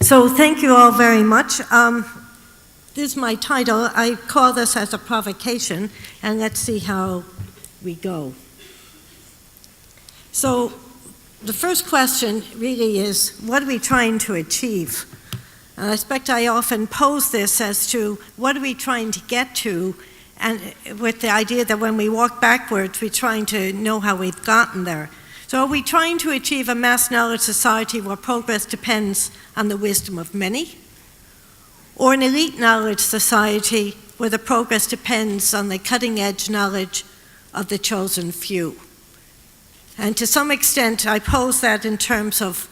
So thank you all very much. This is my title. I call this as a provocation, and let's see how we go. So the first question really is, what are we trying to achieve? And I expect I often pose this as to what are we trying to get to, and with the idea that when we walk backwards, we're trying to know how we've gotten there. So are we trying to achieve a mass knowledge society where progress depends on the wisdom of many? Or an elite knowledge society where the progress depends on the cutting-edge knowledge of the chosen few? And to some extent, I pose that in terms of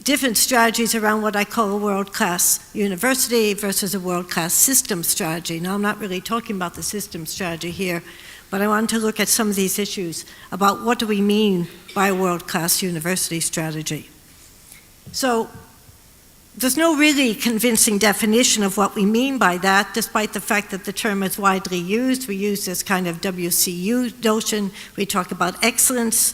different strategies around what I call a world-class university versus a world-class system strategy. Now, I'm not really talking about the system strategy here, but I want to look at some of these issues about what do we mean by a world-class university strategy. So, there's no really convincing definition of what we mean by that, despite the fact that the term is widely used. We use this kind of WCU notion. We talk about excellence.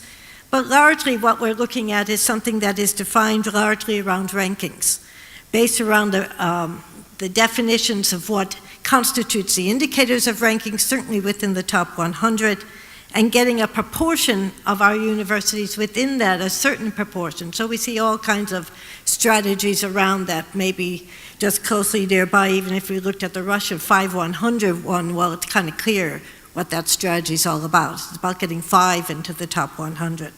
But largely what we're looking at is something that is defined largely around rankings, based around the definitions of what constitutes the indicators of rankings, certainly within the top 100, and getting a proportion of our universities within that, a certain proportion. So we see all kinds of strategies around that, maybe just closely nearby, even if we looked at the Russia 5-100 one, well, it's kind of clear what that strategy is all about. It's about getting 5 into the top 100.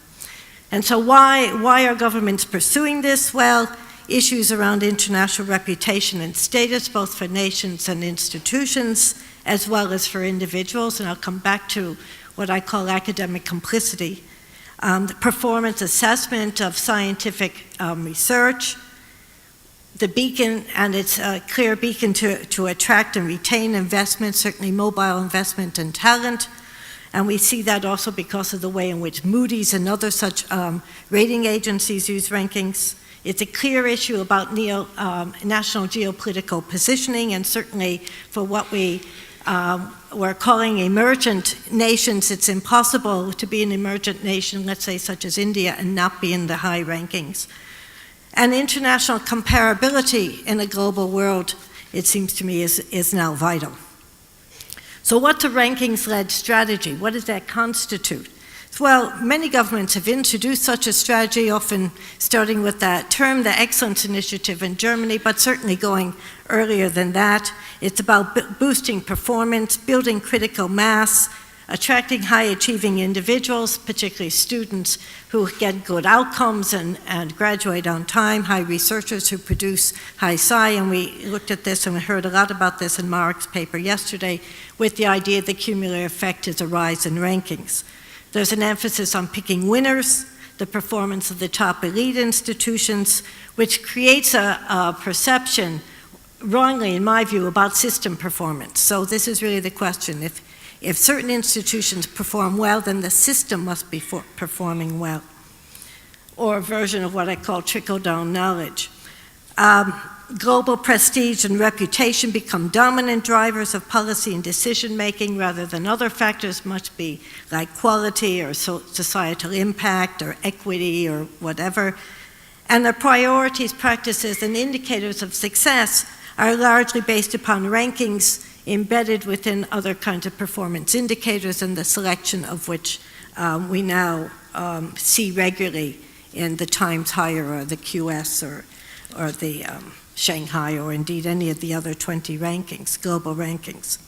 And so why are governments pursuing this? Well, issues around international reputation and status, both for nations and institutions, as well as for individuals, and I'll come back to what I call academic complicity, the performance assessment of scientific research, the beacon, and it's a clear beacon to attract and retain investment, certainly mobile investment and talent. And we see that also because of the way in which Moody's and other such rating agencies use rankings. It's a clear issue about national geopolitical positioning, and certainly for what we're calling emergent nations, it's impossible to be an emergent nation, let's say such as India, and not be in the high rankings. And international comparability in a global world, it seems to me, is now vital. So what's a rankings-led strategy? What does that constitute? Well, many governments have introduced such a strategy, often starting with that term, the Excellence Initiative in Germany, but certainly going earlier than that. It's about boosting performance, building critical mass, attracting high-achieving individuals, particularly students who get good outcomes and graduate on time, high researchers who produce high sci, and we looked at this and we heard a lot about this in Mark's paper yesterday with the idea the cumulative effect is a rise in rankings. There's an emphasis on picking winners, the performance of the top elite institutions, which creates a perception, wrongly in my view, about system performance. So this is really the question. If certain institutions perform well, then the system must be performing well, or a version of what I call trickle-down knowledge. Global prestige and reputation become dominant drivers of policy and decision-making rather than other factors, must be like quality or societal impact or equity or whatever. And the priorities, practices, and indicators of success are largely based upon rankings embedded within other kinds of performance indicators, and the selection of which we now see regularly in the Times Higher or the QS or the Shanghai, or indeed any of the other 20 rankings, global rankings.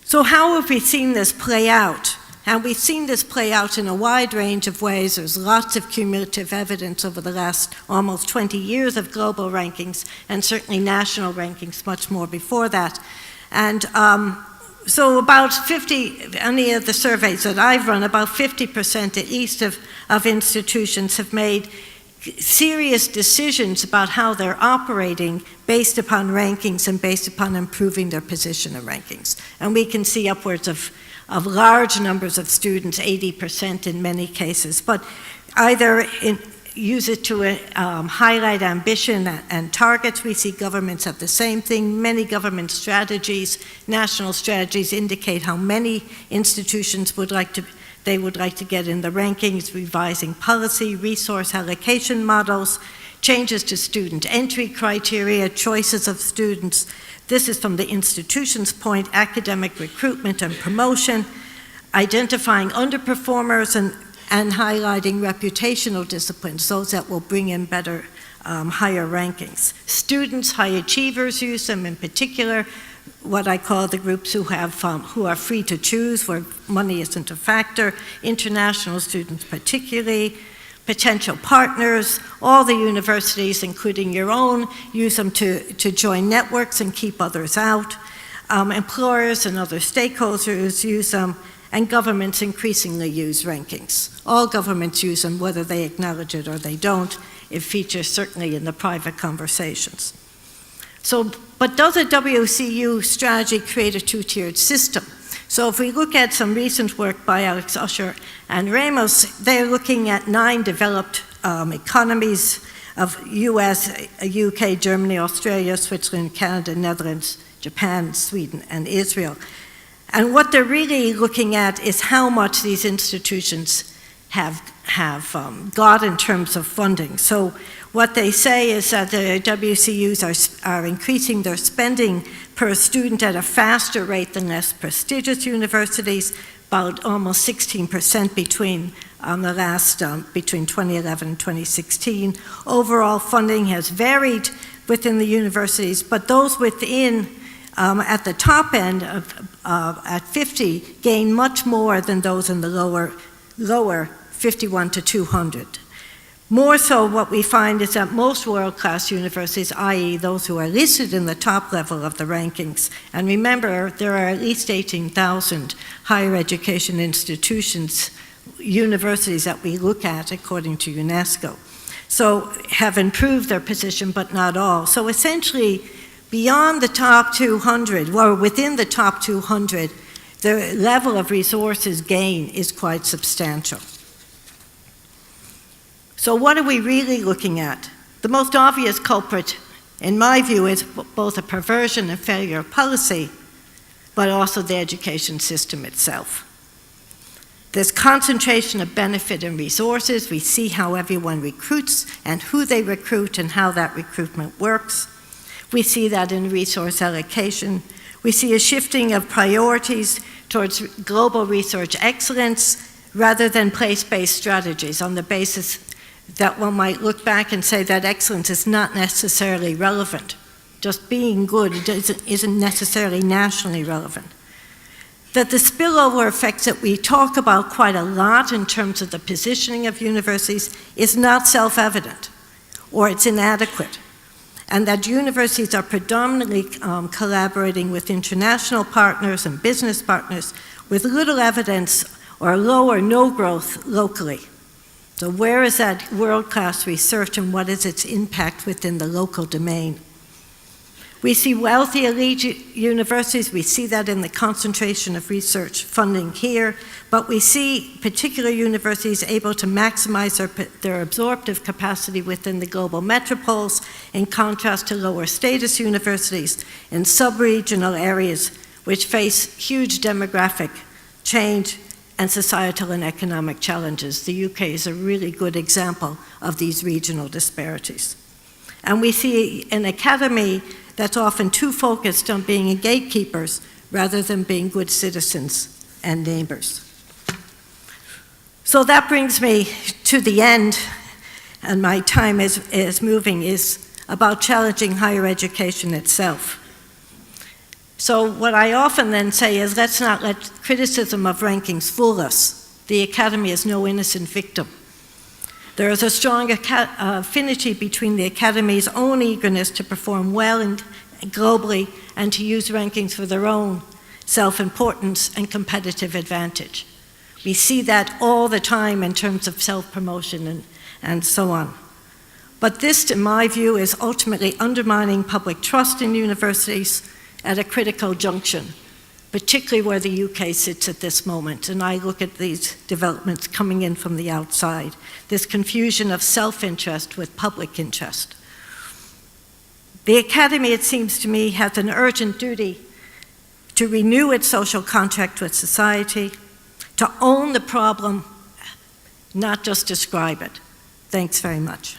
So how have we seen this play out? And we've seen this play out in a wide range of ways. There's lots of cumulative evidence over the last almost 20 years of global rankings, and certainly national rankings much more before that. And so about 50, any of the surveys that I've run, about 50% at least of institutions have made serious decisions about how they're operating based upon rankings and based upon improving their position in rankings. And we can see upwards of large numbers of students, 80% in many cases, but either use it to highlight ambition and targets. We see governments have the same thing. Many government strategies, national strategies, indicate how many institutions would like They would like to get in the rankings, revising policy, resource allocation models, changes to student entry criteria, choices of students. This is from the institution's point, academic recruitment and promotion, identifying underperformers and highlighting reputational disciplines, those that will bring in better, higher rankings. Students, high achievers use them, in particular, what I call the groups who are free to choose, where money isn't a factor, international students particularly, potential partners, all the universities, including your own, use them to join networks and keep others out. Employers and other stakeholders use them, and governments increasingly use rankings. All governments use them, whether they acknowledge it or they don't. It features certainly in the private conversations. So, but does a WCU strategy create a two-tiered system? So if we look at some recent work by Alex Usher and Ramos, they're looking at 9 developed economies of US, UK, Germany, Australia, Switzerland, Canada, Netherlands, Japan, Sweden, and Israel. And what they're really looking at is how much these institutions have got in terms of funding. So what they say is that the WCUs are increasing their spending per student at a faster rate than less prestigious universities, about almost 16% between 2011 and 2016. Overall funding has varied within the universities, but those within at the top end at 50 gain much more than those in the lower 51 to 200. More so, what we find is that most world-class universities, i.e. those who are listed in the top level of the rankings, and remember, there are at least 18,000 higher education institutions, universities that we look at according to UNESCO, so have improved their position, but not all. So essentially, beyond the top 200, or within the top 200, the level of resources gain is quite substantial. So what are we really looking at? The most obvious culprit, in my view, is both a perversion and failure of policy, but also the education system itself. There's concentration of benefit and resources. We see how everyone recruits and who they recruit and how that recruitment works. We see that in resource allocation. We see a shifting of priorities towards global research excellence rather than place-based strategies on the basis that one might look back and say that excellence is not necessarily relevant. Just being good isn't necessarily nationally relevant. That the spillover effects that we talk about quite a lot in terms of the positioning of universities is not self-evident, or it's inadequate. And that universities are predominantly collaborating with international partners and business partners with little evidence or low or no growth locally. So where is that world-class research and what is its impact within the local domain? We see wealthy elite universities, we see that in the concentration of research funding here, but we see particular universities able to maximize their absorptive capacity within the global metropoles, in contrast to lower status universities in sub-regional areas which face huge demographic change and societal and economic challenges. The UK is a really good example of these regional disparities. And we see an academy that's often too focused on being gatekeepers rather than being good citizens and neighbors. So that brings me to the end, and my time is moving, is about challenging higher education itself. So what I often then say is, let's not let criticism of rankings fool us. The academy is no innocent victim. There is a strong affinity between the academy's own eagerness to perform well and globally and to use rankings for their own self-importance and competitive advantage. We see that all the time in terms of self-promotion and so on. But this, in my view, is ultimately undermining public trust in universities at a critical junction, particularly where the UK sits at this moment. And I look at these developments coming in from the outside, this confusion of self-interest with public interest. The academy, it seems to me, has an urgent duty to renew its social contract with society, to own the problem, not just describe it. Thanks very much.